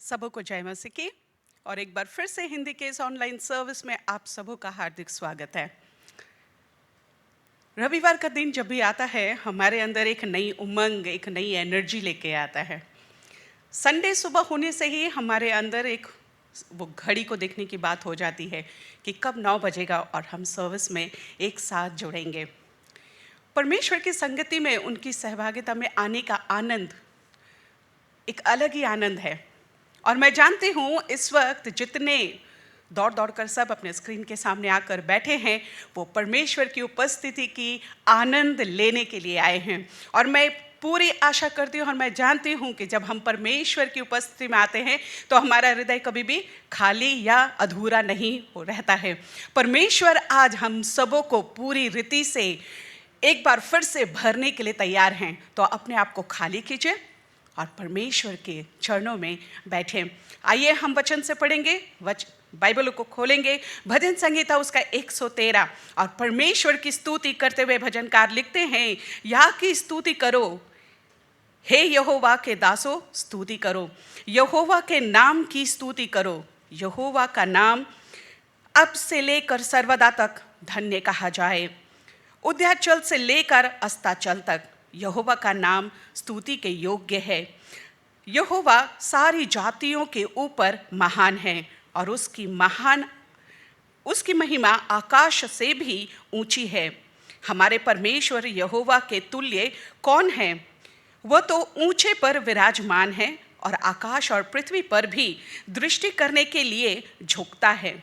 सबों को जय मसीह की। और एक बार फिर से हिंदी के इस ऑनलाइन सर्विस में आप सबों का हार्दिक स्वागत है। रविवार का दिन जब भी आता है हमारे अंदर एक नई उमंग, एक नई एनर्जी लेके आता है। संडे सुबह होने से ही हमारे अंदर एक वो घड़ी को देखने की बात हो जाती है कि कब 9 बजेगा और हम सर्विस में एक साथ जुड़ेंगे। परमेश्वर की संगति में, उनकी सहभागिता में आने का आनंद एक अलग ही आनंद है। और मैं जानती हूँ इस वक्त जितने दौड़ दौड़ कर सब अपने स्क्रीन के सामने आकर बैठे हैं, वो परमेश्वर की उपस्थिति की आनंद लेने के लिए आए हैं। और मैं पूरी आशा करती हूँ और मैं जानती हूँ कि जब हम परमेश्वर की उपस्थिति में आते हैं तो हमारा हृदय कभी भी खाली या अधूरा नहीं रहता है। परमेश्वर आज हम सबों को पूरी रीति से एक बार फिर से भरने के लिए तैयार हैं। तो अपने आप को खाली कीजिए और परमेश्वर के चरणों में बैठे। आइए हम वचन से पढ़ेंगे, बाइबल को खोलेंगे, भजन संहिता उसका 113। और परमेश्वर की स्तुति करते हुए भजनकार लिखते हैं, या की स्तुति करो हे यहोवा के दासो, स्तुति करो, यहोवा के नाम की स्तुति करो। यहोवा का नाम अब से लेकर सर्वदा तक धन्य कहा जाए। उदयाचल से लेकर अस्ताचल तक यहोवा का नाम स्तुति के योग्य है। यहोवा सारी जातियों के ऊपर महान है और उसकी महिमा आकाश से भी ऊंची है। हमारे परमेश्वर यहोवा के तुल्य कौन है? वह तो ऊंचे पर विराजमान है और आकाश और पृथ्वी पर भी दृष्टि करने के लिए झुकता है।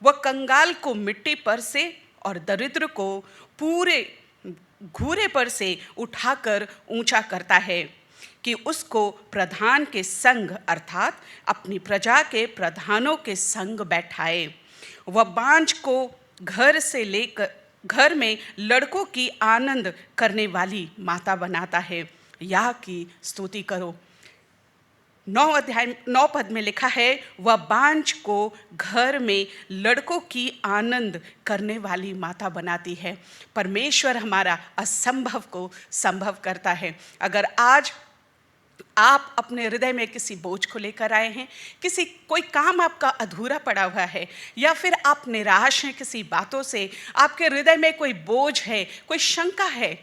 वह कंगाल को मिट्टी पर से और दरिद्र को पूरे घूरे पर से उठाकर ऊंचा करता है कि उसको प्रधान के संग अर्थात अपनी प्रजा के प्रधानों के संग बैठाए। वह बांझ को घर में लड़कों की आनंद करने वाली माता बनाता है। यह की स्तुति करो। 9 पद में लिखा है, वह बांझ को घर में लड़कों की आनंद करने वाली माता बनाती है। परमेश्वर हमारा असंभव को संभव करता है। अगर आज आप अपने हृदय में किसी बोझ को लेकर आए हैं, कोई काम आपका अधूरा पड़ा हुआ है, या फिर आप निराश हैं किसी बातों से, आपके हृदय में कोई बोझ है, कोई शंका है,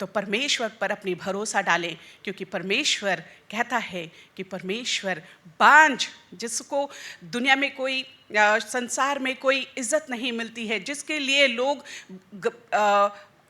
तो परमेश्वर पर अपनी भरोसा डालें। क्योंकि परमेश्वर कहता है कि परमेश्वर बांझ, जिसको दुनिया में कोई संसार में कोई इज्जत नहीं मिलती है, जिसके लिए लोग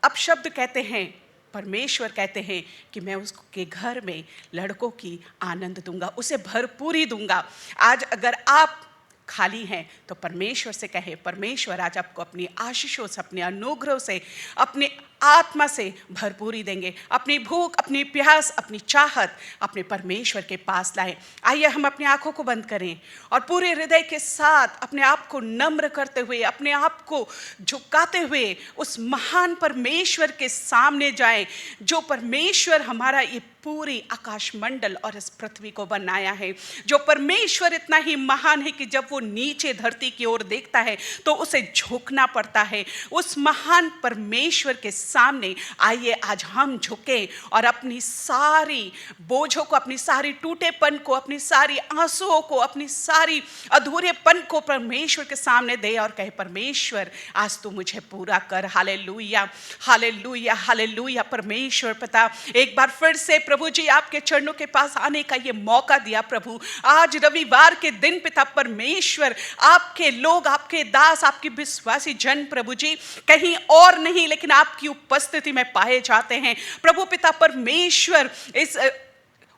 अपशब्द कहते हैं, परमेश्वर कहते हैं कि मैं उसके घर में लड़कों की आनंद दूंगा, उसे भरपूरी दूंगा। आज अगर आप खाली हैं तो परमेश्वर से कहें, परमेश्वर आज आपको अपनी आशीषों से, अपने अनुग्रह से, अपने आत्मा से भरपूरी देंगे। अपनी भूख, अपनी प्यास, अपनी चाहत अपने परमेश्वर के पास लाएं। आइए हम अपनी आंखों को बंद करें और पूरे हृदय के साथ अपने आप को नम्र करते हुए, अपने आप को झुकाते हुए उस महान परमेश्वर के सामने जाएं, जो परमेश्वर हमारा ये पूरी आकाश मंडल और इस पृथ्वी को बनाया है। जो परमेश्वर इतना ही महान है कि जब वो नीचे धरती की ओर देखता है तो उसे झुकना पड़ता है। उस महान परमेश्वर के सामने आइए आज हम झुकें और अपनी सारी बोझों को, अपनी सारी टूटेपन को, अपनी सारी आंसुओं को, अपनी सारी अधूरेपन को परमेश्वर के सामने दे और कहे, परमेश्वर आज तू मुझे पूरा कर। Hallelujah, hallelujah, hallelujah. परमेश्वर पिता, एक बार फिर से प्रभु जी आपके चरणों के पास आने का ये मौका दिया। प्रभु आज रविवार के दिन पिता परमेश्वर, आपके लोग, आपके दास, आपके विश्वासी जन प्रभु जी कहीं और नहीं लेकिन आपकी उपस्थिति में पाए जाते हैं। प्रभु पिता परमेश्वर, इस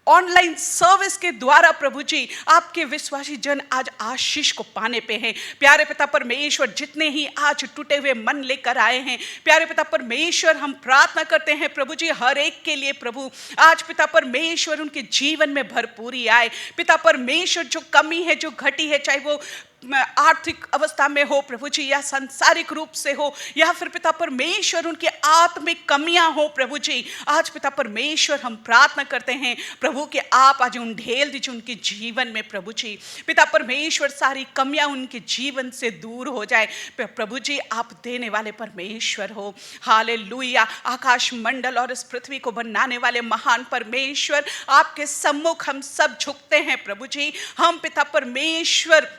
ऑनलाइन सर्विस के द्वारा प्रभु जी आपके विश्वासी जन आज आशीष को पाने पे हैं। प्यारे पिता परमेश्वर, जितने ही आज टूटे हुए मन लेकर आए हैं, प्यारे पिता परमेश्वर हम प्रार्थना करते हैं प्रभु जी हर एक के लिए। प्रभु आज पिता परमेश्वर उनके जीवन में भरपूरी आए। पिता परमेश्वर जो कमी है, जो घटी है, चाहे वो आर्थिक अवस्था में हो प्रभु जी, या सांसारिक रूप से हो, या फिर पिता परमेश्वर उनकी आत्मिक कमियां हो प्रभु जी, आज पिता परमेश्वर हम प्रार्थना करते हैं प्रभु कि आप आज ढेल दीजिए उनके जीवन में प्रभु जी। पिता परमेश्वर सारी कमियां उनके जीवन से दूर हो जाए प्रभु जी। आप देने वाले परमेश्वर हो, हालेलुया। आकाश मंडल और इस पृथ्वी को बनाने वाले महान परमेश्वर, आपके सम्मुख हम सब झुकते हैं प्रभु जी। हम पिता परमेश्वर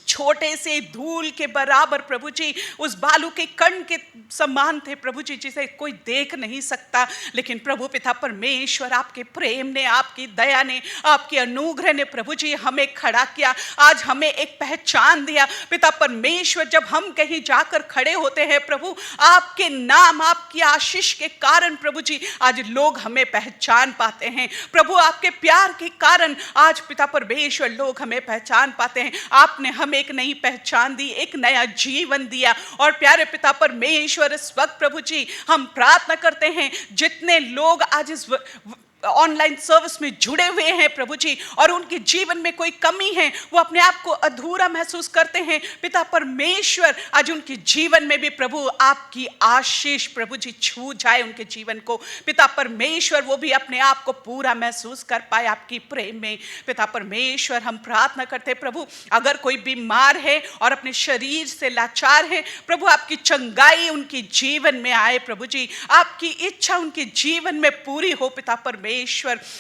छोटे से धूल के बराबर प्रभु जी, उस बालू के कण के समान थे प्रभु जी, जिसे कोई देख नहीं सकता, लेकिन प्रभु पिता परमेश्वर आपके प्रेम ने, आपकी दया ने, आपके अनुग्रह ने प्रभु जी हमें खड़ा किया। आज हमें एक पहचान दिया पिता परमेश्वर। जब हम कहीं जाकर खड़े होते हैं प्रभु, आपके नाम, आपकी आशीष के कारण प्रभु जी आज लोग हमें पहचान पाते हैं प्रभु। आपके प्यार के कारण आज पिता परमेश्वर लोग हमें पहचान पाते हैं। आपने हमें एक नई पहचान दी, एक नया जीवन दिया। और प्यारे पिता परमेश्वर, इस वक्त प्रभु जी हम प्रार्थना करते हैं जितने लोग आज इस ऑनलाइन सर्विस में जुड़े हुए हैं प्रभु जी, और उनके जीवन में कोई कमी है, वो अपने आप को अधूरा महसूस करते हैं पिता परमेश्वर, आज उनके जीवन में भी प्रभु आपकी आशीष प्रभु जी छू जाए उनके जीवन को पिता परमेश्वर। वो भी अपने आप को पूरा महसूस कर पाए आपकी प्रेम में पिता परमेश्वर। हम प्रार्थना करते हैं प्रभु, अगर कोई बीमार है और अपने शरीर से लाचार है प्रभु, आपकी चंगाई उनके जीवन में आए प्रभु जी, आपकी इच्छा उनके जीवन में पूरी हो पिता परमेश्वर।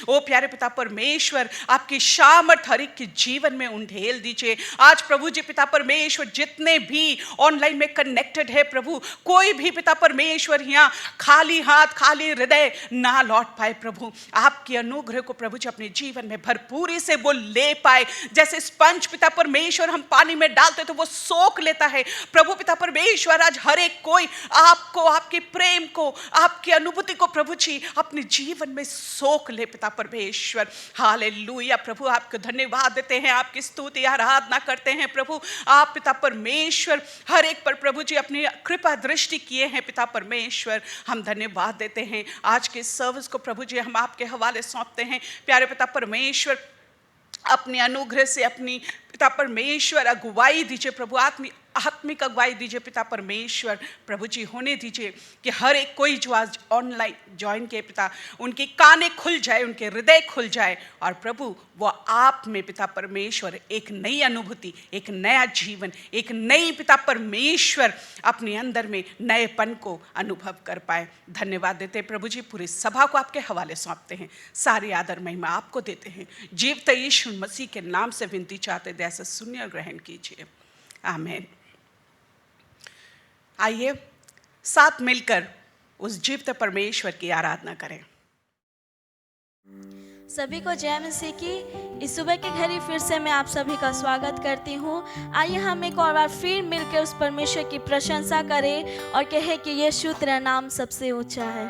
ओ प्यारे पिता परमेश्वर, आपकी सामर्थ हर एक के जीवन में उंडेल दीजिए आज प्रभु जी। पिता परमेश्वर, जितने भी ऑनलाइन में कनेक्टेड है प्रभु, कोई भी पिता परमेश्वर यहाँ खाली हाथ खाली हृदय ना लौट पाए प्रभु। आपके अनुग्रह को प्रभु जी अपने जीवन में भरपूरी से वो ले पाए। जैसे स्पंज पिता परमेश्वर हम पानी में डालते तो वो सोख लेता है प्रभु पिता परमेश्वर, आज हर एक कोई आपको, आपके प्रेम को, आपकी अनुभूति को प्रभु जी अपने जीवन में सोख ले पिता परमेश्वर। हालेलुया प्रभु, आपको धन्यवाद देते हैं, आपकी स्तुति आराधना करते हैं प्रभु। आप पिता परमेश्वर हर एक पर प्रभु जी अपनी कृपा दृष्टि किए हैं पिता परमेश्वर। हम धन्यवाद देते हैं। आज के सर्विस को प्रभु जी हम आपके हवाले सौंपते हैं। प्यारे पिता परमेश्वर, अपने अनुग्रह से अपनी पिता परमेश्वर अगुवाई दीजिए प्रभु, आत्मिक अगुवाई दीजिए पिता परमेश्वर प्रभु जी। होने दीजिए कि हर एक कोई जो आज ऑनलाइन ज्वाइन किए पिता, उनके काने खुल जाए, उनके हृदय खुल जाए, और प्रभु वो आप में पिता परमेश्वर एक नई अनुभूति, एक नया जीवन, एक नई पिता परमेश्वर अपने अंदर में नएपन को अनुभव कर पाए। धन्यवाद देते प्रभु जी। पूरी सभा को आपके हवाले सौंपते हैं। सारी आदर महिमा आपको देते हैं। जीवते यीशु मसीह के नाम से विनती चाहते, दया से सुनिए और ग्रहण कीजिए। आमीन। आइए साथ मिलकर उस जीवते परमेश्वर की आराधना करें। सभी को जय मसीह की। इस सुबह की घड़ी फिर से मैं आप सभी का स्वागत करती हूँ। आइए हम एक और बार फिर मिलकर उस परमेश्वर की प्रशंसा करें और कहें कि यीशु तेरा नाम सबसे ऊंचा है।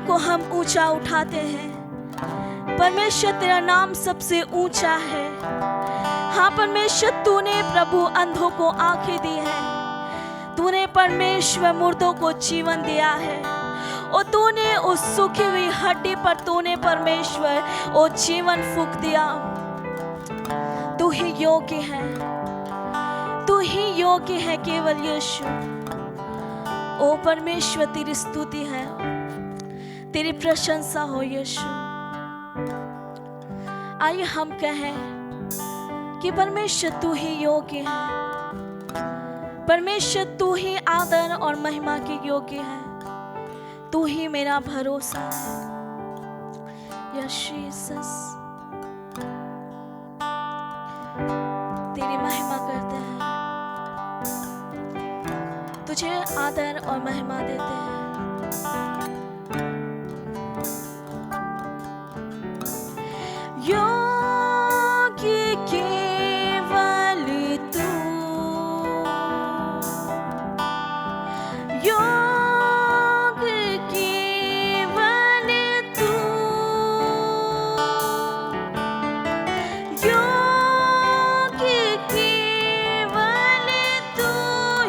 नाम को हम ऊंचा उठाते हैं। परमेश्वर तेरा नाम सबसे ऊंचा है। हाँ परमेश्वर, तूने प्रभु अंधों को आंखें दी है, तूने परमेश्वर मुर्दों को जीवन दिया है, और तूने उस सूखी हुई हड्डी पर तूने परमेश्वर वो जीवन फूंक दिया। तू ही योग्य है, तू ही योग्य है केवल यीशु। ओ परमेश्वर तेरी स्तुति है, तेरी प्रशंसा हो यीशु। आइए हम कहें कि परमेश्वर तू ही योग्य है, परमेश्वर तू ही आदर और महिमा के योग्य है, तू ही मेरा भरोसा है। यस जीसस, तेरी महिमा करते हैं, तुझे आदर और महिमा देते हैं। योग्य केवल तू, योग्य केवल तू, योग्य केवल तू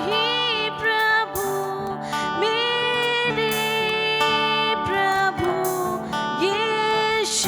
ही प्रभु, मेरे प्रभु यीशु।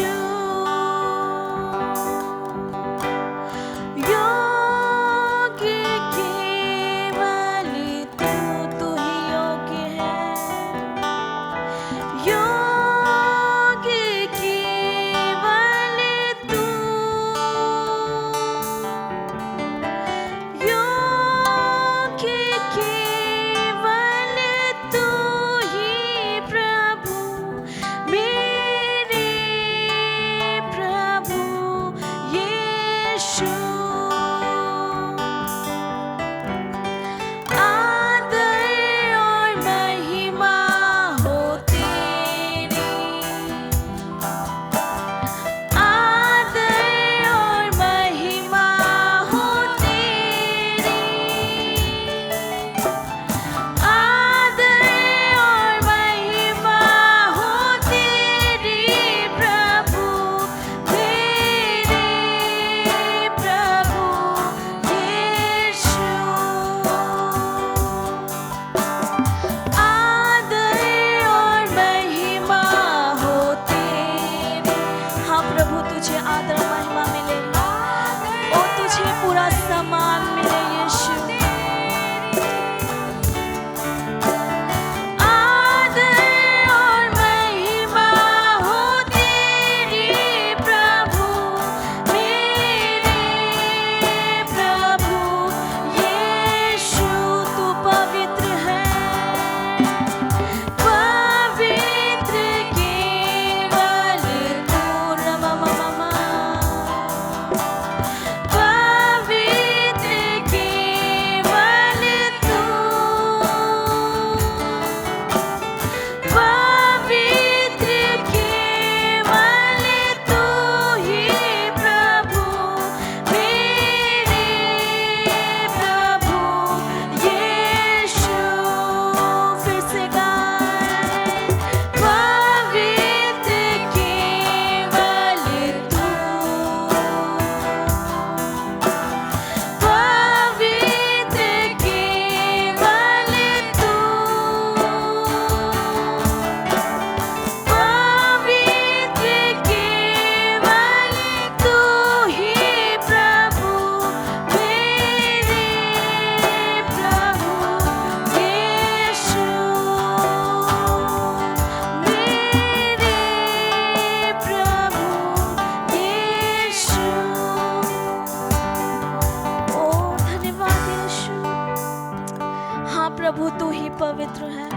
प्रभु तू ही पवित्र है।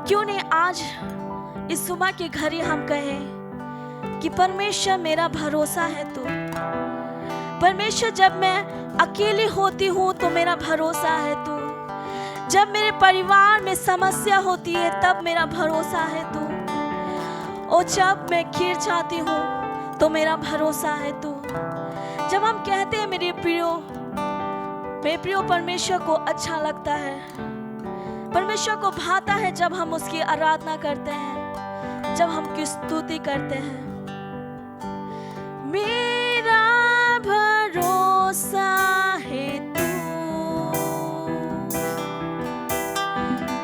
क्यों नहीं आज इस सुबह की घड़ी हम कहें कि परमेश्वर मेरा भरोसा है तू। परमेश्वर जब मैं अकेली होती हूँ तो मेरा भरोसा है तू। जब मेरे परिवार में समस्या होती है तब मेरा भरोसा है तू। और जब मैं गिर जाती हूँ तो मेरा भरोसा है तू। जब हम कहते हैं मेरे प्रियो परमेश्वर को अच्छा लगता है, परमेश्वर को भाता है जब हम उसकी आराधना करते हैं। जब हम की स्तुति करते हैं। मेरा भरोसा है तू,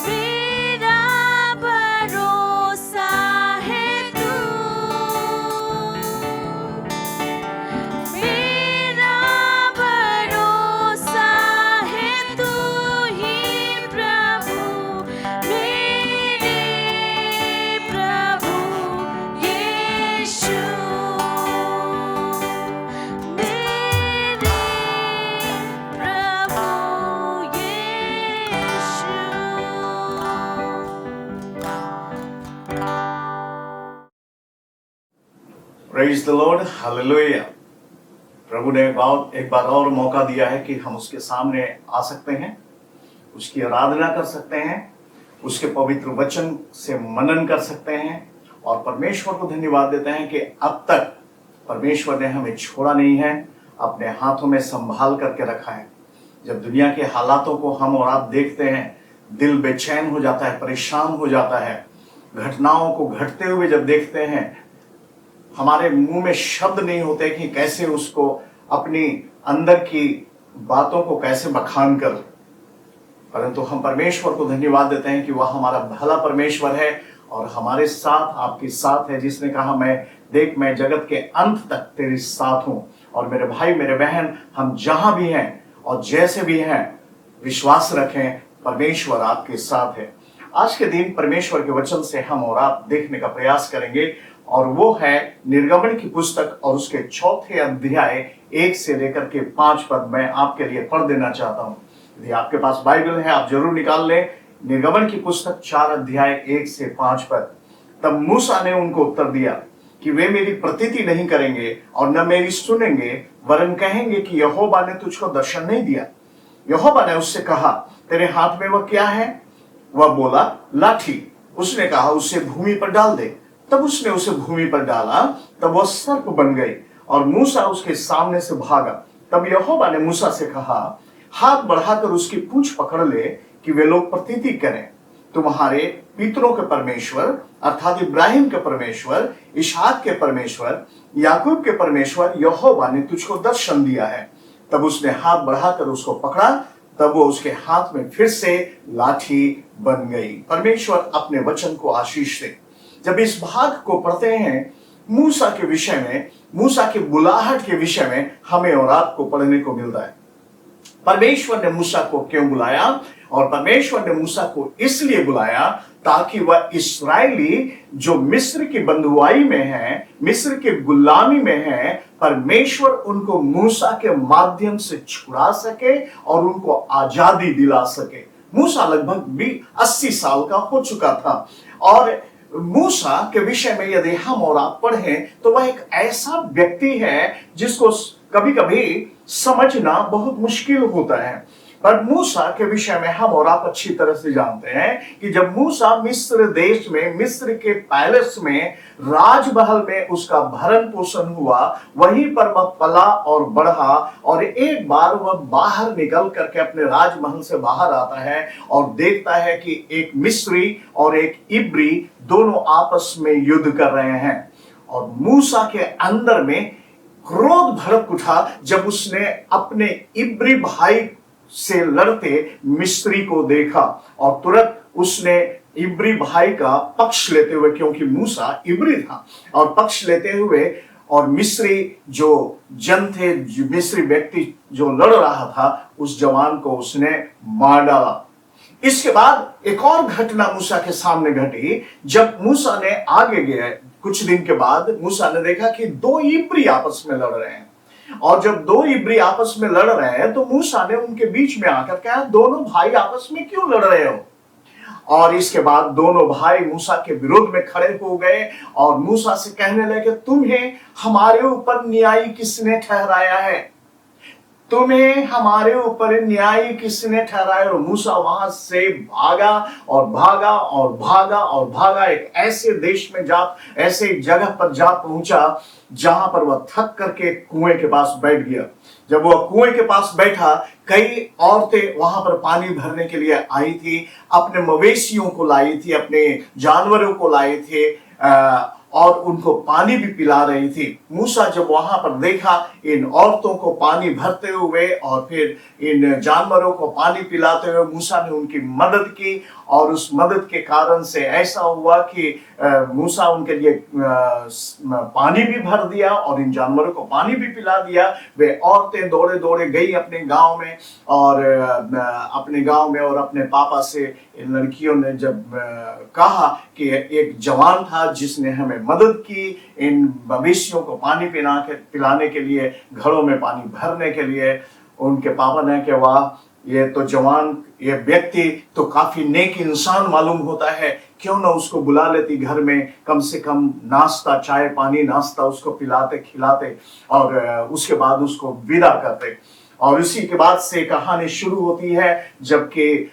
मेरा भरोसा है तू, मेरा भरोसा है तू ही प्रभु, मेरे प्रभु यीशु, मेरे प्रभु यीशु। Praise the lord, hallelujah. प्रभु ने एक बार और मौका दिया है कि हम उसके सामने आ सकते हैं, उसकी आराधना कर सकते हैं, उसके पवित्र वचन से मनन कर सकते हैं और परमेश्वर को धन्यवाद देते हैं कि अब तक परमेश्वर ने हमें छोड़ा नहीं है, अपने हाथों में संभाल करके रखा है। जब दुनिया के हालातों को हम और आप देखते हैं, दिल बेचैन हो जाता है, परेशान हो जाता है। घटनाओं को घटते हुए जब देखते हैं, हमारे मुंह में शब्द नहीं होते कि कैसे उसको अपनी अंदर की बातों को कैसे बखान कर, परंतु हम परमेश्वर को धन्यवाद देते हैं कि वह हमारा भला परमेश्वर है और हमारे साथ, आपके साथ है, जिसने कहा मैं जगत के अंत तक तेरे साथ हूं। और मेरे भाई, मेरे बहन, हम जहां भी हैं और जैसे भी हैं, विश्वास रखें, परमेश्वर आपके साथ है। आज के दिन परमेश्वर के वचन से हम और आप देखने का प्रयास करेंगे और वो है निर्गमन की पुस्तक और उसके 4 अध्याय 1 से लेकर के 5 पद मैं आपके लिए पढ़ देना चाहता हूं। यदि आपके पास बाइबल है, आप जरूर निकाल लें। निर्गमन की पुस्तक 4 अध्याय 1 से 5 पद। तब मूसा ने उनको उत्तर दिया कि वे मेरी प्रतीति नहीं करेंगे और न मेरी सुनेंगे, वरन कहेंगे कि यहोवा ने तुझको दर्शन नहीं दिया। यहोवा ने उससे कहा, तेरे हाथ में वह क्या है? वह बोला, लाठी। उसने कहा, उसे भूमि पर डाल दे। तब उसने उसे भूमि पर डाला, तब वह सर्प बन गई और मूसा उसके सामने से भागा। तब यहोवा ने मूसा से कहा, हाथ बढ़ाकर उसकी पूंछ पकड़ ले कि वे लोग प्रतीति करें। तुम्हारे पितरों के परमेश्वर अर्थात इब्राहिम के परमेश्वर, इसहाक के परमेश्वर, याकूब के परमेश्वर यहोवा ने तुझको दर्शन दिया है। तब उसने हाथ बढ़ाकर उसको पकड़ा, तब वो उसके हाथ में फिर से लाठी बन गई। परमेश्वर अपने वचन को आशीष दे। जब इस भाग को पढ़ते हैं, मूसा के विषय में, मूसा की बुलाहट के विषय में हमें और आपको पढ़ने को मिलता है। परमेश्वर ने मूसा को क्यों बुलाया? और परमेश्वर ने मूसा को इसलिए बुलाया ताकि वह इस्राएली जो मिस्र की बंधुआई में है, मिस्र की गुलामी में है, परमेश्वर उनको मूसा के माध्यम से छुड़ा सके और उनको आजादी दिला सके। मूसा लगभग 80 साल का हो चुका था और मूसा के विषय में यदि हम और आप पढ़ें तो वह एक ऐसा व्यक्ति है जिसको कभी कभी समझना बहुत मुश्किल होता है। पर मूसा के विषय में हम और आप अच्छी तरह से जानते हैं कि जब मूसा मिस्र देश में, मिस्र के पैलेस में, राजमहल में उसका भरण पोषण हुआ, वहीं पर वह पला और बढ़ा और एक बार वह बाहर निकल करके अपने राजमहल से बाहर आता है और देखता है कि एक मिस्री और एक इब्री दोनों आपस में युद्ध कर रहे हैं। और मूसा के अंदर में क्रोध भड़क उठा जब उसने अपने इब्री भाई से लड़ते मिस्री को देखा और तुरंत उसने इब्री भाई का पक्ष लेते हुए, क्योंकि मूसा इब्री था, और पक्ष लेते हुए और मिस्री जो जन थे, मिस्री व्यक्ति जो लड़ रहा था, उस जवान को उसने मार डाला। इसके बाद एक और घटना मूसा के सामने घटी। जब मूसा ने आगे गए, कुछ दिन के बाद मूसा ने देखा कि 2 इब्री आपस में लड़ रहे हैं और जब 2 इब्री आपस में लड़ रहे हैं तो मूसा ने उनके बीच में आकर कहा, दोनों भाई आपस में क्यों लड़ रहे हो? और इसके बाद दोनों भाई मूसा के विरोध में खड़े हो गए और मूसा से कहने लगे, तुम्हें हमारे ऊपर न्यायी किसने ठहराया है? तुम्हें हमारे ऊपर न्यायी किसने ठहराया? और मूसा वहां से भागा और भागा और भागा और भागा, एक ऐसे देश में ऐसे जगह पर जा पहुंचा जहां पर वह थक करके कुएं के पास बैठ गया। जब वह कुएं के पास बैठा, कई औरतें वहां पर पानी भरने के लिए आई थी, अपने मवेशियों को लाई थी, अपने जानवरों को लाए थे, और उनको पानी भी पिला रही थी। मूसा जब वहां पर देखा इन औरतों को पानी भरते हुए और फिर इन जानवरों को पानी पिलाते हुए, मूसा ने उनकी मदद की और उस मदद के कारण से ऐसा हुआ कि मूसा उनके लिए पानी भी भर दिया और इन जानवरों को पानी भी पिला दिया। वे औरतें दौड़े दौड़े गई अपने गांव में और अपने पापा से इन लड़कियों ने जब कहा कि एक जवान था जिसने हमें मदद की इन मवेशियों को पानी पिलाने के लिए, घड़ों में पानी भरने के लिए, उनके पापा ने कहा वाह, ये तो जवान, ये व्यक्ति तो काफी नेक इंसान मालूम होता है, क्यों ना उसको बुला लेती घर में, कम से कम नाश्ता, चाय पानी नाश्ता उसको पिलाते खिलाते और उसके बाद उसको विदा करते। और उसी के बाद से कहानी शुरू होती है, जबकि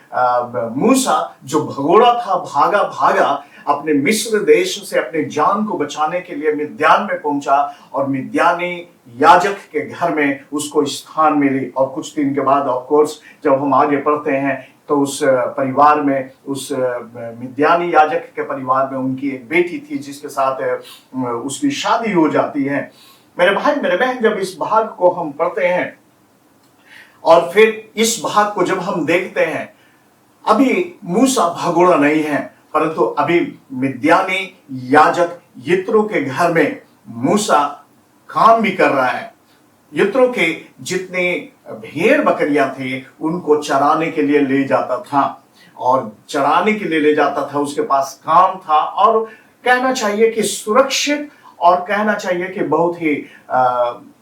मूसा जो भगोड़ा था भागा भागा अपने मिस्र देश से अपने जान को बचाने के लिए मिद्यान में पहुंचा और मिद्यानी याजक के घर में उसको स्थान मिली। और कुछ दिन के बाद ऑफ कोर्स जब हम आगे पढ़ते हैं तो उस परिवार में, उस मिद्यानी याजक के परिवार में उनकी एक बेटी थी जिसके साथ उसकी शादी हो जाती है। मेरे भाई मेरे बहन, जब इस भाग को हम पढ़ते हैं और फिर इस भाग को जब हम देखते हैं, अभी मूसा भगोड़ा नहीं है, परंतु अभी मिद्यानी याजक यित्रो के घर में मूसा काम भी कर रहा है। यित्रो के जितने भेड़ बकरियां थे उनको चराने के लिए ले जाता था और चराने के लिए ले जाता था, उसके पास काम था और कहना चाहिए कि सुरक्षित और कहना चाहिए कि बहुत ही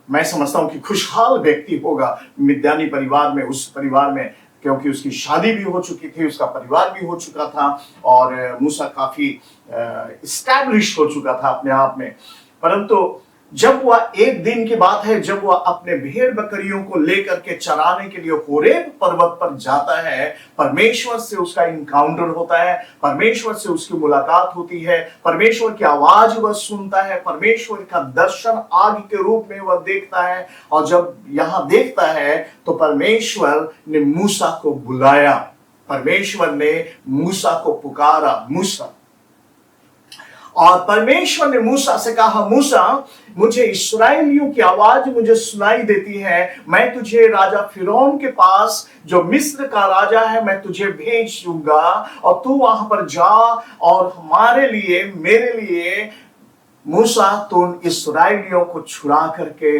मैं समझता हूं कि खुशहाल व्यक्ति होगा मिद्यानी परिवार में, उस परिवार में, क्योंकि उसकी शादी भी हो चुकी थी, उसका परिवार भी हो चुका था और मूसा काफी एस्टैब्लिश हो चुका था अपने आप में। परंतु जब वह एक दिन की बात है, जब वह अपने भेड़ बकरियों को लेकर के चराने के लिए होरेब पर्वत पर जाता है, परमेश्वर से उसका इनकाउंटर होता है, परमेश्वर से उसकी मुलाकात होती है, परमेश्वर की आवाज वह सुनता है, परमेश्वर का दर्शन आग के रूप में वह देखता है। और जब यहां देखता है तो परमेश्वर ने मूसा को बुलाया, परमेश्वर ने मूसा को पुकारा, मूसा। और परमेश्वर ने मूसा से कहा, मूसा, मुझे इस्राएलियों की आवाज मुझे सुनाई देती है, मैं तुझे राजा फिरौन के पास जो मिस्र का राजा है मैं तुझे भेज दूंगा और तू वहां पर जा और हमारे लिए, मेरे लिए मूसा तू उन इस्राएलियों को छुड़ा करके,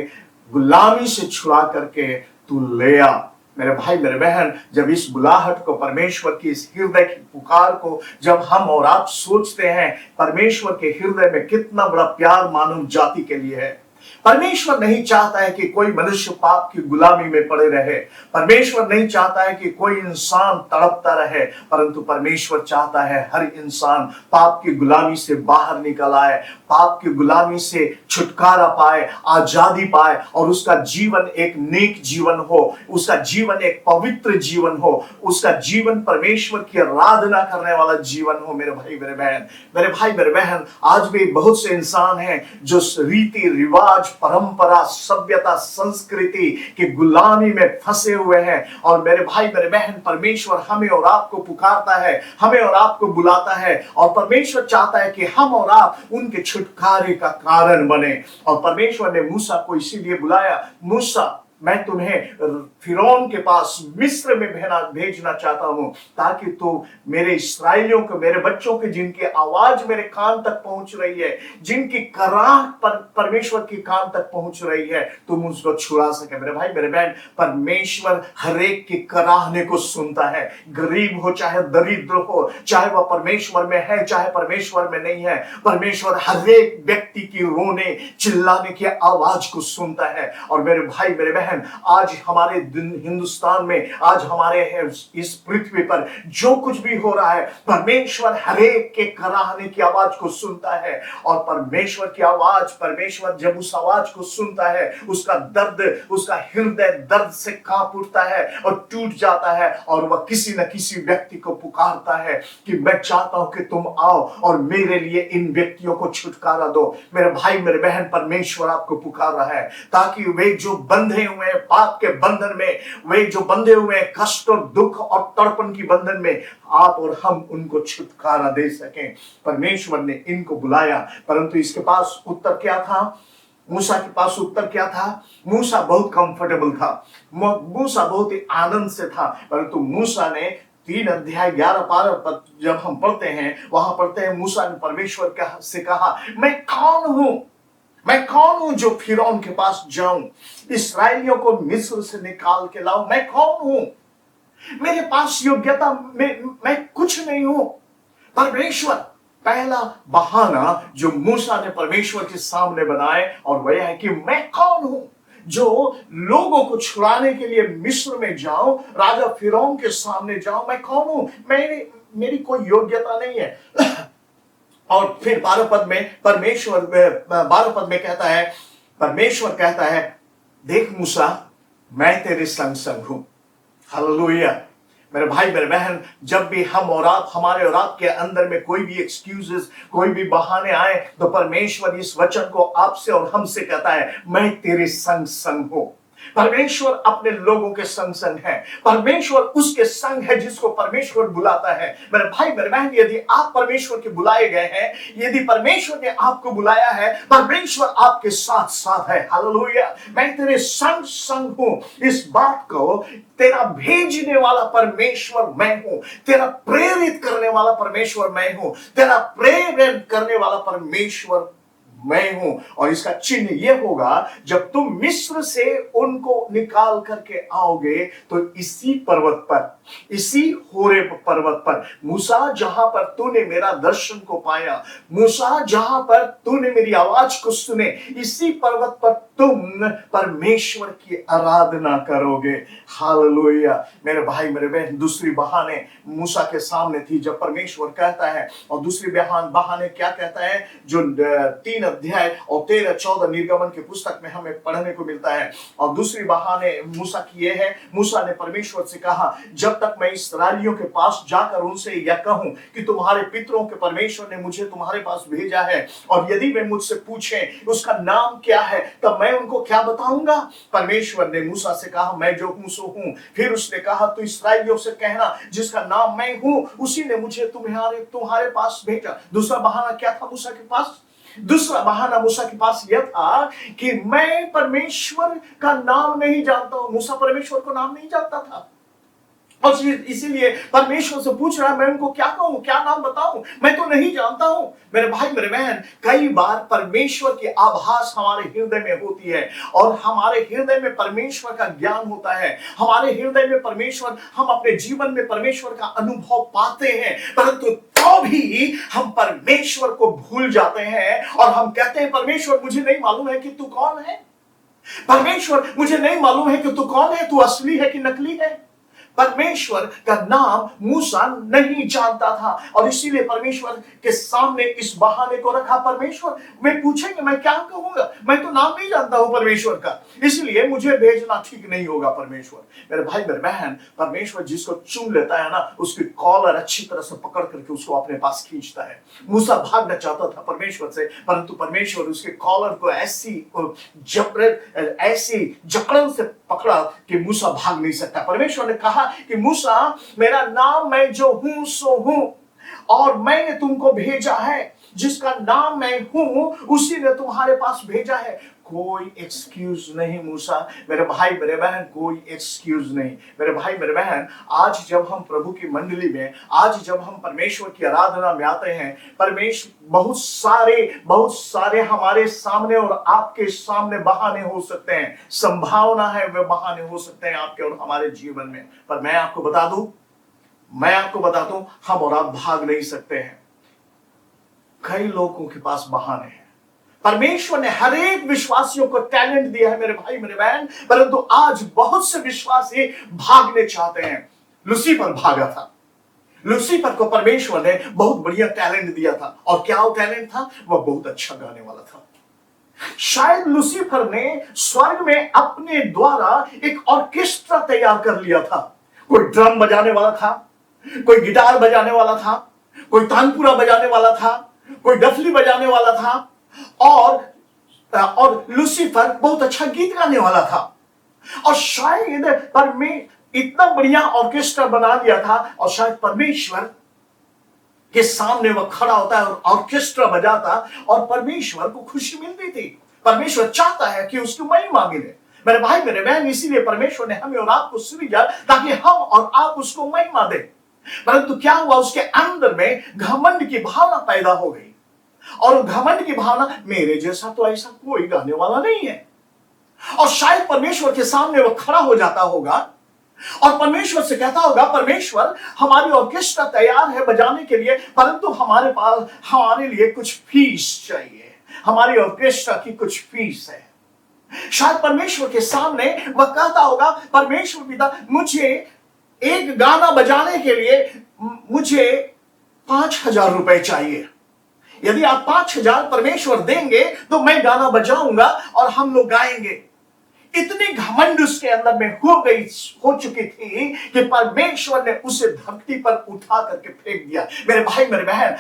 गुलामी से छुड़ा करके तू ले आ। मेरे भाई मेरे बहन, जब इस बुलाहट को, परमेश्वर की इस हृदय की पुकार को जब हम और आप सोचते हैं, परमेश्वर के हृदय में कितना बड़ा प्यार मानव जाति के लिए है। परमेश्वर नहीं चाहता है कि कोई मनुष्य पाप की गुलामी में पड़े रहे, परमेश्वर नहीं चाहता है कि कोई इंसान तड़पता रहे, परंतु परमेश्वर चाहता है हर इंसान पाप की गुलामी से बाहर निकल आए, पाप की गुलामी से छुटकारा पाए, आजादी पाए और उसका जीवन एक नेक जीवन हो, उसका जीवन एक पवित्र जीवन हो, उसका जीवन परमेश्वर की आराधना करने वाला जीवन हो। मेरे भाई मेरे बहन, मेरे भाई मेरे बहन, आज भी बहुत से इंसान हैं जो रीति रिवाज, परंपरा, सभ्यता, संस्कृति की गुलामी में फंसे हुए हैं। और मेरे भाई मेरे बहन, परमेश्वर हमें और आपको पुकारता है, हमें और आपको बुलाता है और परमेश्वर चाहता है कि हम और आप उनके छुटकारे का कारण बने। और परमेश्वर ने मूसा को इसीलिए बुलाया, मूसा मैं तुम्हें फिरौन के पास मिस्र में भेजना चाहता हूं ताकि तू मेरे इस्राएलियों को, मेरे बच्चों के जिनकी आवाज मेरे कान तक पहुंच रही है, जिनकी कराह परमेश्वर की कान तक पहुंच रही है, तुम उसको छुड़ा सके। मेरे भाई मेरे बहन, परमेश्वर हर एक की कराहने को सुनता है, गरीब हो चाहे दरिद्र हो, चाहे वह परमेश्वर में है चाहे परमेश्वर में नहीं है, परमेश्वर हर एक व्यक्ति की रोने चिल्लाने की आवाज को सुनता है। और मेरे भाई मेरे बहन, आज हमारे हिंदुस्तान में, आज हमारे इस पृथ्वी पर जो कुछ भी हो रहा है, परमेश्वर हर एक के कराहने की आवाज को सुनता है। और परमेश्वर की आवाज, परमेश्वर जब उस आवाज को सुनता है, उसका दर्द, उसका हृदय दर्द से कांप उठता है और टूट जाता है और वह किसी न किसी व्यक्ति को पुकारता है कि मैं चाहता हूं कि तुम आओ और मेरे लिए इन व्यक्तियों को छुटकारा दो। मेरे भाई मेरे बहन, परमेश्वर आपको पुकार रहा है ताकि वे जो बंधे हुए हैं पाप के बंधन में, वे जो बंधे हुए हैं कष्ट और दुख और तड़पन की बंधन में, आप और हम उनको छुटकारा दे सकें। परमेश्वर ने इनको बुलाया, परंतु इसके पास उत्तर क्या था? मूसा के पास उत्तर क्या था? मूसा बहुत कंफर्टेबल था, मूसा बहुत ही आनंद से था, परंतु मूसा ने 3 अध्याय 11-12 पद जब हम पढ़ते हैं, वहां पढ़ते हैं मूसा ने परमेश्वर से कहा, मैं कौन हूं, मैं कौन हूं जो फिरौन के पास जाऊं, इसराइलियों को मिस्र से निकाल के लाऊं? मैं कौन हूं? मेरे पास योग्यता मैं कुछ नहीं हूं। परमेश्वर, पहला बहाना जो मूसा ने परमेश्वर के सामने बनाए और वह है कि मैं कौन हूं जो लोगों को छुड़ाने के लिए मिस्र में जाऊं, राजा फिरौन के सामने जाऊं? मैं कौन हूं? मेरी कोई योग्यता नहीं है। और फिर 12 पद में परमेश्वर 12 पद में कहता है, परमेश्वर कहता है, देख मूसा, मैं तेरे संग संग हूं। हालेलुया। मेरे भाई मेरे बहन, जब भी हम और आप, हमारे और आपके अंदर में कोई भी एक्सक्यूजेस, कोई भी बहाने आए, तो परमेश्वर इस वचन को आपसे और हमसे कहता है, मैं तेरे संग संग हूं। परमेश्वर अपने लोगों के संग संग है। परमेश्वर उसके संग है जिसको परमेश्वर बुलाता है। मेरे भाई मेरे बहन, यदि आप परमेश्वर के बुलाए गए हैं, यदि परमेश्वर ने आपको बुलाया है, परमेश्वर आपके साथ साथ है। हालेलुया। मैं तेरे संग संग हूं, इस बात को तेरा भेजने वाला परमेश्वर मैं हूं, तेरा प्रेरित करने वाला परमेश्वर मैं हूं, तेरा प्रेरित करने वाला परमेश्वर मैं हूं। और इसका चिन्ह यह होगा, जब तुम मिस्र से उनको निकाल करके आओगे, तो इसी पर्वत पर, इसी होरेब पर्वत पर, मूसा जहां पर तूने मेरा दर्शन को पाया, मूसा जहां पर तूने मेरी आवाज को सुने, इसी पर्वत पर तुम परमेश्वर की आराधना करोगे। हालेलुया। मेरे भाई मेरे बहन, दूसरी बहाने मूसा के सामने थी जब परमेश्वर कहता है, और दूसरी बहाने क्या कहता है, जो 3 अध्याय और 13-14 निर्गमन की पुस्तक में हमें पढ़ने को मिलता है। और दूसरी बहाने मूसा की यह है, मूसा ने परमेश्वर से कहा, जब तक मैं इस्राएलियों के पास जाकर उनसे यह कहूं कि तुम्हारे पितरों के परमेश्वर ने मुझे तुम्हारे पास भेजा है, और यदि वे मुझसे पूछें उसका नाम क्या है, तब मैं उनको क्या बताऊंगा? परमेश्वर ने मूसा से कहा, मैं जो हूं सो हूं। फिर उसने कहा, तो इस्राएलियों से कहना जिसका नाम मैं हूं, उसी ने मुझे तुम्हारे पास भेजा। दूसरा बहाना क्या था मूसा के पास? दूसरा बहाना मूसा के पास यह था कि मैं परमेश्वर का नाम नहीं जानता हूं। मूसा परमेश्वर को नाम नहीं जानता था, और इसीलिए परमेश्वर से पूछ रहा है, मैं उनको क्या कहूं, क्या नाम बताऊं, मैं तो नहीं जानता हूं। मेरे भाई मेरे बहन, कई बार परमेश्वर की आभास हमारे हृदय में होती है, और हमारे हृदय में परमेश्वर का ज्ञान होता है, हमारे हृदय में परमेश्वर, हम अपने जीवन में परमेश्वर का अनुभव पाते हैं, परंतु तो भी हम परमेश्वर को भूल जाते हैं, और हम कहते हैं, परमेश्वर मुझे नहीं मालूम है कि तू कौन है, परमेश्वर मुझे नहीं मालूम है कि तू कौन है, तू असली है कि नकली है। परमेश्वर का नाम मूसा नहीं जानता था, और इसीलिए परमेश्वर के सामने इस बहाने को रखा। परमेश्वर वे पूछेंगे, मैं क्या कहूंगा, मैं तो नाम नहीं जानता हूं परमेश्वर का, इसलिए मुझे भेजना ठीक नहीं होगा। परमेश्वर, मेरे भाई मेरे बहन, परमेश्वर जिसको चुन लेता है ना, उसकी कॉलर अच्छी तरह से पकड़ करके उसको अपने पास खींचता है। मूसा भागना चाहता था परमेश्वर से, परंतु परमेश्वर उसके कॉलर को ऐसी जकड़न से पकड़ा कि मूसा भाग नहीं सकता। परमेश्वर ने कहा कि मूसा, मेरा नाम मैं जो हूं सो हूं, और मैंने तुमको भेजा है, जिसका नाम मैं हूं उसी ने तुम्हारे पास भेजा है। कोई एक्सक्यूज नहीं मूसा। मेरे भाई मेरे बहन, कोई एक्सक्यूज नहीं। मेरे भाई मेरे बहन, आज जब हम प्रभु की मंडली में, आज जब हम परमेश्वर की आराधना में आते हैं, परमेश्वर बहुत सारे हमारे सामने और आपके सामने बहाने हो सकते हैं, संभावना है वे बहाने हो सकते हैं आपके और हमारे जीवन में, पर मैं आपको बता दूं, हम और आप भाग नहीं सकते हैं। कई लोगों के पास बहाने हैं। परमेश्वर ने हर एक विश्वासियों को टैलेंट दिया है मेरे भाई मेरे बहन, परंतु आज बहुत से विश्वासी भागने चाहते हैं। लूसीफर भागा था। लूसीफर को परमेश्वर ने बहुत बढ़िया टैलेंट दिया था, और क्या वो टैलेंट था? वह बहुत अच्छा गाने वाला था। शायद लूसीफर ने स्वर्ग में अपने द्वारा एक ऑर्केस्ट्रा तैयार कर लिया था। कोई ड्रम बजाने वाला था, कोई गिटार बजाने वाला था, कोई तानपुरा बजाने वाला था, कोई डफली बजाने वाला था, और लूसीफर बहुत अच्छा गीत गाने वाला था। और शायद इतना बढ़िया ऑर्केस्ट्रा बना दिया था, और शायद परमेश्वर के सामने वह खड़ा होता है और ऑर्केस्ट्रा बजाता, और परमेश्वर को खुशी मिलती थी। परमेश्वर चाहता है कि उसकी महिमा मिले। मेरे भाई मेरे बहन, इसीलिए परमेश्वर ने हमें और आपको सृजा ताकि हम और आप उसको महिमा दें। परंतु क्या हुआ, उसके अंदर में घमंड की भावना पैदा हो गई, और घमंड की भावना, मेरे जैसा तो ऐसा कोई गाने वाला नहीं है। और शायद परमेश्वर के सामने वो खड़ा हो जाता होगा और परमेश्वर से कहता होगा, परमेश्वर हमारी ऑर्केस्ट्रा तैयार है बजाने के लिए, परंतु हमारे पास हमारे लिए कुछ फीस चाहिए, हमारी ऑर्केस्ट्रा की कुछ फीस है। शायद परमेश्वर के सामने वह कहता होगा, परमेश्वर पिता, मुझे एक गाना बजाने के लिए मुझे 5,000 रुपए चाहिए। यदि आप 5,000 परमेश्वर देंगे तो मैं गाना बजाऊंगा और हम लोग गाएंगे। इतनी घमंड उसके अंदर में हो चुकी थी कि परमेश्वर ने उसे धरती पर उठा करके फेंक दिया। मेरे भाई मेरे बहन,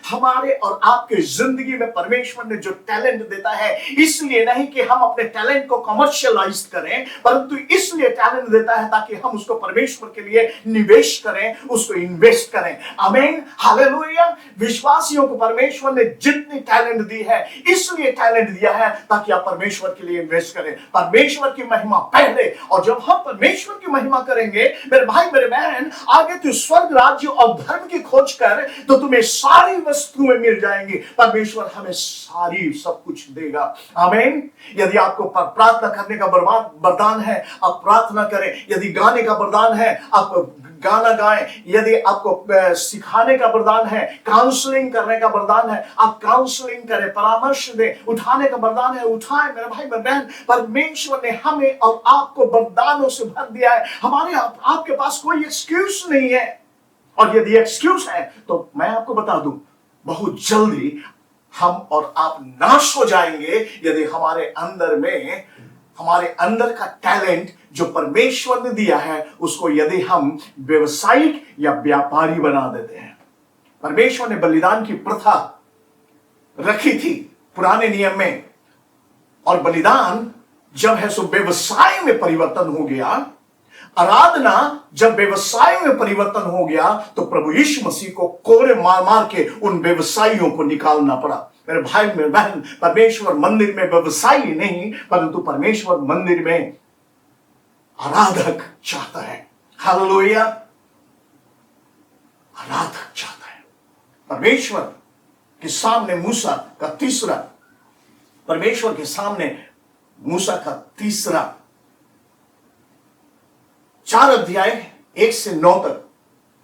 हमारे और आपके जिंदगी में परमेश्वर ने जो टैलेंट देता है, इसलिए नहीं कि हम अपने टैलेंट को कमर्शियलाइज करें, परंतु इसलिए टैलेंट देता है ताकि हम उसको परमेश्वर के लिए निवेश करें, उसको इन्वेस्ट करें। आमीन, हालेलुया। विश्वासियों को परमेश्वर ने जितनी टैलेंट दी है, इसलिए टैलेंट दिया है ताकि आप परमेश्वर के लिए इन्वेस्ट करें। परमेश्वर की महिमा पहले, और जब हम परमेश्वर की महिमा करेंगे मेरे भाई मेरे बहन, आगे तू स्वर्ग राज्य और धर्म की खोज कर तो तुम्हें सारी वस्तुएं मिल जाएंगी। परमेश्वर हमें सारी सब कुछ देगा। आमीन। यदि आपको प्रार्थना करने का वरदान है, आप प्रार्थना करें। यदि गाने का वरदान है, आप गाना गाएं। यदि आपको सिखाने का वरदान है, काउंसलिंग करने का वरदान है, आप काउंसलिंग करें, परामर्श दें। उठाने का वरदान है, उठाएं। मेरे भाई मेरे बहन, परमेश्वर ने हमें और आपको वरदानों से भर दिया है। हमारे आपके पास कोई एक्सक्यूज नहीं है, और यदि एक्सक्यूज है तो मैं आपको बता दूं, बहुत जल्दी हम और आप नाश हो जाएंगे यदि हमारे अंदर का टैलेंट जो परमेश्वर ने दिया है, उसको यदि हम व्यवसायिक या व्यापारी बना देते हैं। परमेश्वर ने बलिदान की प्रथा रखी थी पुराने नियम में, और बलिदान जब है सो व्यवसाय में परिवर्तन हो गया। आराधना जब व्यवसाय में परिवर्तन हो गया तो प्रभु यीशु मसीह को कोड़े मार मार के उन व्यवसायियों को निकालना पड़ा। मेरे भाई मेरे बहन, परमेश्वर मंदिर में व्यवसायी नहीं, परंतु परमेश्वर मंदिर में आराधक चाहता है। हालेलुया। आराधक चाहता है। परमेश्वर के सामने मूसा का तीसरा 4 अध्याय 1 से 9 तक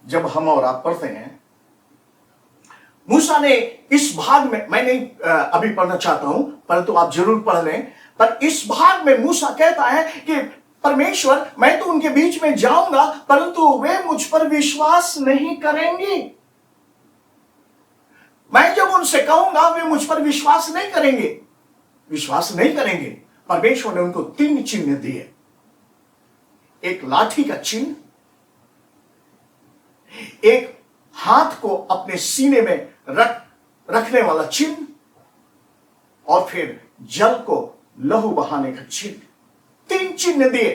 जब हम और आप पढ़ते हैं, मूसा ने इस भाग में, मैं नहीं अभी पढ़ना चाहता हूं, परंतु आप जरूर पढ़ लें। पर इस भाग में मूसा कहता है कि परमेश्वर, मैं तो उनके बीच में जाऊंगा, परंतु वे मुझ पर विश्वास नहीं करेंगे। मैं जब उनसे कहूंगा, वे मुझ पर विश्वास नहीं करेंगे। परमेश्वर ने उनको 3 चिन्ह दिए। एक लाठी का चिन्ह, एक हाथ को अपने सीने में रखने वाला चिन्ह, और फिर जल को लहू बहाने का चिन्ह। 3 चिन्ह दिए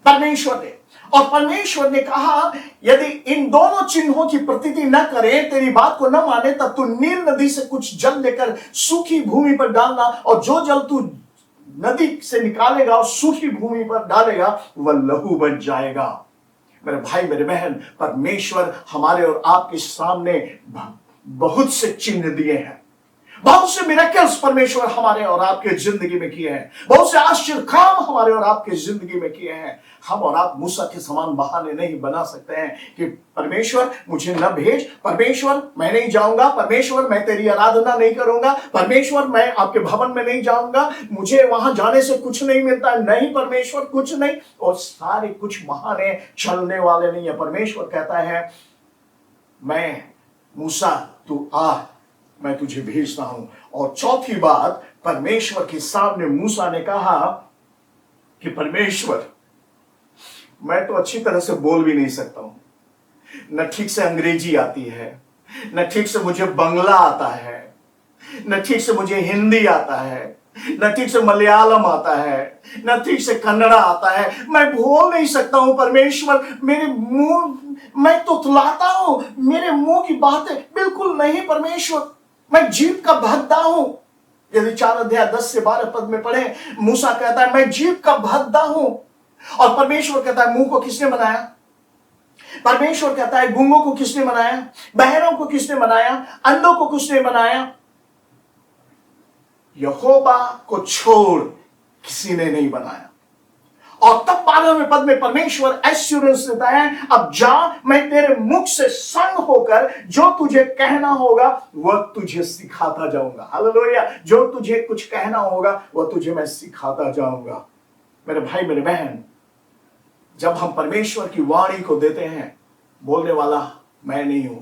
परमेश्वर ने। और परमेश्वर ने कहा, यदि इन दोनों चिन्हों की प्रतीति न करे, तेरी बात को न माने, तब तू नील नदी से कुछ जल लेकर सूखी भूमि पर डालना, और जो जल तू नदी से निकालेगा और सूखी भूमि पर डालेगा वह लहू बन जाएगा। मेरे भाई मेरे बहन, परमेश्वर हमारे और आपके सामने बहुत से चिन्ह दिए हैं। बहुत से मिरेकल्स परमेश्वर हमारे और आपके जिंदगी में किए हैं। बहुत से आश्चर्य काम हमारे और आपके जिंदगी में किए हैं। हम और आप मूसा के समान बहाने नहीं बना सकते हैं कि परमेश्वर मुझे न भेज, परमेश्वर मैं नहीं जाऊंगा, परमेश्वर मैं तेरी आराधना नहीं करूंगा, परमेश्वर मैं आपके भवन में नहीं जाऊंगा, मुझे वहां जाने से कुछ नहीं मिलता। नहीं परमेश्वर, कुछ नहीं। और सारे कुछ बहाने चलने वाले नहीं है। परमेश्वर कहता है, मैं मूसा तू आ, मैं तुझे भेजता हूं। और चौथी बात, परमेश्वर के सामने मूसा ने कहा कि परमेश्वर, मैं तो अच्छी तरह से बोल भी नहीं सकता हूं, न ठीक से अंग्रेजी आती है, न ठीक से मुझे बंगला आता है, न ठीक से मुझे हिंदी आता है, न ठीक से मलयालम आता है, न ठीक से कन्नड़ा आता है, मैं बोल नहीं सकता हूं परमेश्वर, मेरे मुंह, मैं तुतलाता हूं, मेरे मुंह की बातें बिल्कुल नहीं परमेश्वर, मैं जीभ का भद्दा हूं। यदि 4 अध्याय 10 से 12 पद में पढ़े, मूसा कहता है मैं जीभ का भद्दा हूं, और परमेश्वर कहता है मुंह को किसने बनाया? परमेश्वर कहता है गूंगों को किसने बनाया? बहरों को किसने बनाया? अंधों को किसने बनाया? यहोवा को छोड़ किसी ने नहीं बनाया। और तब 12वें पद में परमेश्वर एश्योरेंस देता है, अब जा, मैं तेरे मुख से संग होकर जो तुझे कहना होगा वह तुझे सिखाता जाऊंगा। हालेलुया। जो तुझे कुछ कहना होगा वह तुझे मैं सिखाता जाऊंगा। मेरे भाई मेरे बहन, जब हम परमेश्वर की वाणी को देते हैं, बोलने वाला मैं नहीं हूं।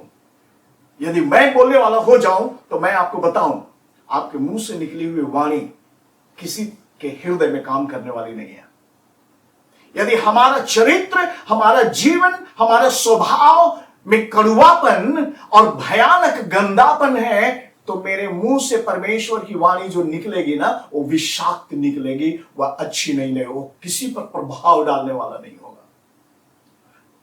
यदि मैं बोलने वाला हो जाऊं तो मैं आपको बताऊं, आपके मुंह से निकली हुई वाणी किसी के हृदय में काम करने वाली नहीं है। यदि हमारा चरित्र, हमारा जीवन, हमारा स्वभाव में कड़वापन और भयानक गंदापन है, तो मेरे मुंह से परमेश्वर की वाणी जो निकलेगी ना, वो विषाक्त निकलेगी, वह अच्छी नहीं है, वो किसी पर प्रभाव डालने वाला नहीं होगा।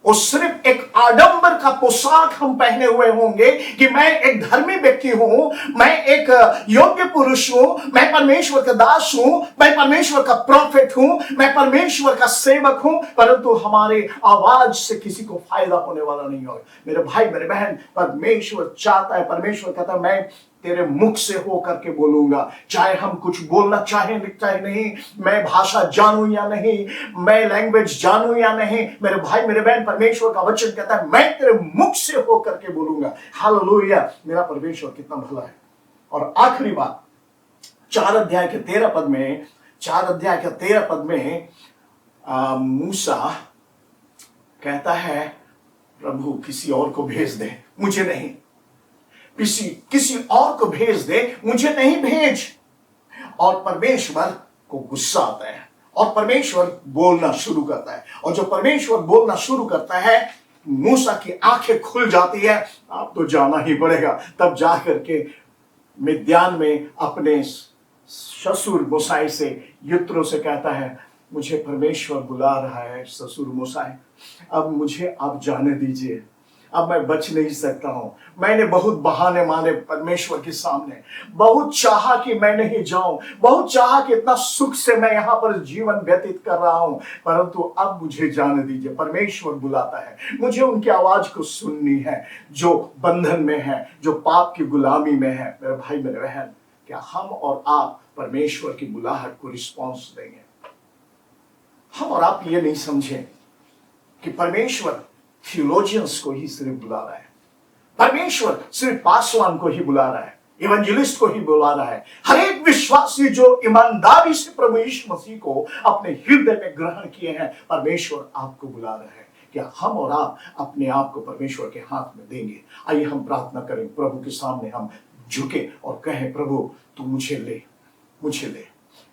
वो सिर्फ एक आडंबर का पोशाक हम पहने हुए होंगे कि मैं एक धर्मी व्यक्ति हूं, मैं एक योग्य पुरुष हूं, मैं परमेश्वर का दास हूं, मैं परमेश्वर का प्रॉफिट हूं, मैं परमेश्वर का सेवक हूं, परंतु हमारे आवाज से किसी को फायदा होने वाला नहीं होगा। मेरे भाई मेरे बहन, परमेश्वर चाहता है, परमेश्वर कहता है मैं तेरे मुख से होकर के बोलूंगा, चाहे हम कुछ बोलना चाहे नहीं, मैं भाषा जानूं या नहीं, मैं लैंग्वेज जानूं या नहीं, मेरे भाई मेरे बहन, परमेश्वर का वचन कहता है मैं तेरे मुख से होकर के बोलूंगा। हालेलुया। मेरा परमेश्वर कितना भला है। और आखिरी बात, 4 अध्याय के 13 पद में, 4 अध्याय के 13 पद में मूसा कहता है प्रभु किसी और को भेज दे, मुझे नहीं, किसी और को भेज दे, मुझे नहीं भेज। और परमेश्वर को गुस्सा आता है और परमेश्वर बोलना शुरू करता है, और जो परमेश्वर बोलना शुरू करता है, मूसा की आंखें खुल जाती है, आप तो जाना ही पड़ेगा। तब जाकर के मिद्यान में अपने ससुर मूसा से, यित्रो से कहता है मुझे परमेश्वर बुला रहा है ससुर मूसा, अब मुझे आप जाने दीजिए, अब मैं बच नहीं सकता हूं। मैंने बहुत बहाने माने परमेश्वर के सामने, बहुत चाहा कि मैं नहीं जाऊं, बहुत चाहा कि इतना सुख से मैं यहां पर जीवन व्यतीत कर रहा हूं, परंतु अब मुझे जाने दीजिए। परमेश्वर बुलाता है, मुझे उनकी आवाज को सुननी है जो बंधन में है, जो पाप की गुलामी में है। मेरे भाई मेरे बहन, क्या हम और आप परमेश्वर की बुलाहट को रिस्पॉन्स देंगे? हम और आप ये नहीं समझे कि परमेश्वर थियोलॉजियंस को ही सिर्फ बुला रहा है, परमेश्वर सिर्फ पासवान को ही बुला रहा है, इवेंजलिस्ट को ही बुला रहा है। हर एक विश्वासी जो ईमानदारी से प्रभु यीशु मसीह को अपने हृदय में ग्रहण किए हैं, परमेश्वर आपको बुला रहा है। क्या हम और आप अपने आप को परमेश्वर के हाथ में देंगे? आइए हम प्रार्थना करें, प्रभु के सामने हम झुके और कहें प्रभु तू मुझे ले, मुझे ले।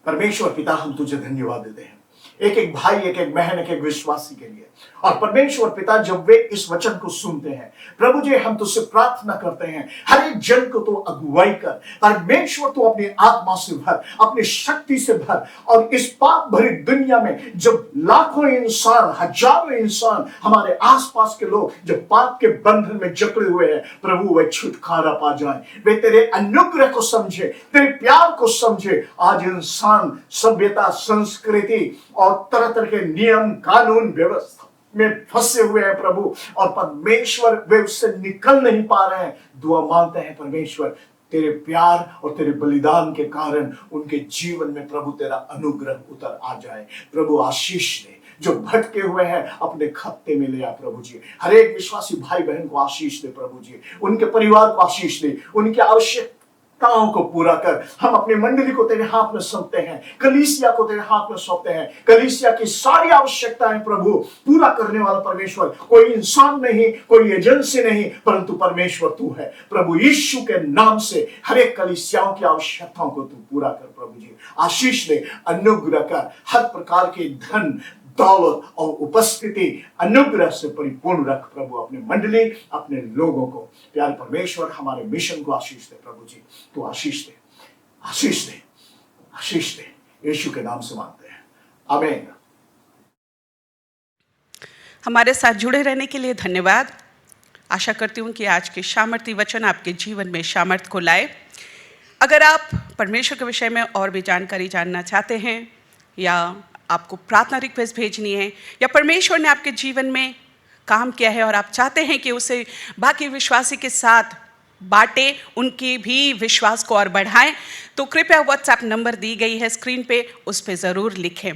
परमेश्वर पिता, हम तुझे धन्यवाद देते हैं एक एक भाई, एक एक बहन, एक एक विश्वासी के लिए। और परमेश्वर पिता, जब वे इस वचन को सुनते हैं प्रभु जी, हम तुझसे प्रार्थना करते हैं हर एक जन को तो अगुवाई कर। परमेश्वर तो अपनी आत्मा से भर, अपनी शक्ति से भर, और इस पाप भरी दुनिया में जब लाखों इंसान, हजारों इंसान, हमारे आसपास के लोग जब पाप के बंधन में जकड़े हुए हैं, प्रभु वे छुटकारा पा जाए, वे तेरे अनुग्रह को समझे, तेरे प्यार को समझे। आज इंसान सभ्यता, संस्कृति और तरह तरह के नियम, कानून, व्यवस्था में फंसे हुए हैं प्रभु, और परमेश्वर वे उससे निकल नहीं पा रहे हैं। दुआ मांगते हैं परमेश्वर, तेरे प्यार और तेरे बलिदान के कारण उनके जीवन में प्रभु तेरा अनुग्रह उतर आ जाए। प्रभु आशीष दे, जो भटके हुए हैं अपने खत्ते में ले आ प्रभु जी। हर एक विश्वासी भाई बहन को आशीष दे प्रभु जी, उनके परिवार को आशीष दे, उनके आवश्यकताओं को पूरा कर। हम अपनी मंडली को तेरे हाथ में सौंपते हैं, कलीसिया को तेरे हाथ में सौंपते हैं। कलीसिया की सारी आवश्यकताएं प्रभु पूरा करने वाला परमेश्वर कोई इंसान नहीं, कोई एजेंसी नहीं, परंतु परमेश्वर तू है। प्रभु यीशु के नाम से हर एक कलीसियाओं की आवश्यकताओं को तू पूरा कर प्रभु जी। आशीष दे, अनुग्रह कर, हर प्रकार के धन दौलत और उपस्थिति अनुग्रह से परिपूर्ण रख प्रभु अपने मंडली, अपने लोगों को। प्यारे परमेश्वर, हमारे मिशन को आशीष दे प्रभु जी, तो आशीष दे, आशीष दे, आशीष दे। यीशु के नाम से मांगते हैं, आमीन। हमारे साथ जुड़े रहने के लिए धन्यवाद। आशा करती हूँ कि आज के सामर्थी वचन आपके जीवन में सामर्थ को लाए। अगर आप परमेश्वर के विषय में और भी जानकारी जानना चाहते हैं, या आपको प्रार्थना रिक्वेस्ट भेजनी है, या परमेश्वर ने आपके जीवन में काम किया है और आप चाहते हैं कि उसे बाकी विश्वासी के साथ बांटे, उनके भी विश्वास को और बढ़ाएं, तो कृपया व्हाट्सएप नंबर दी गई है स्क्रीन पे, उस पे ज़रूर लिखें।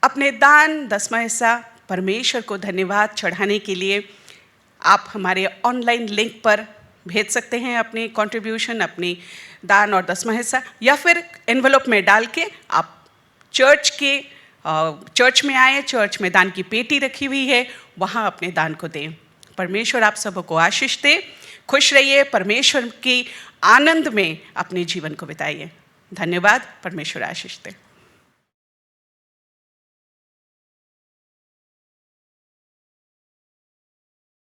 अपने दान दसवां हिस्सा परमेश्वर को धन्यवाद चढ़ाने के लिए आप हमारे ऑनलाइन लिंक पर भेज सकते हैं अपनी कंट्रीब्यूशन, अपनी दान और दसवां हिस्सा, या फिर एनवेलप में डाल के आप चर्च में आए, चर्च में दान की पेटी रखी हुई है, वहाँ अपने दान को दें। परमेश्वर आप सबको आशीष दे। खुश रहिए, परमेश्वर की आनंद में अपने जीवन को बिताइए। धन्यवाद। परमेश्वर आशीष दे।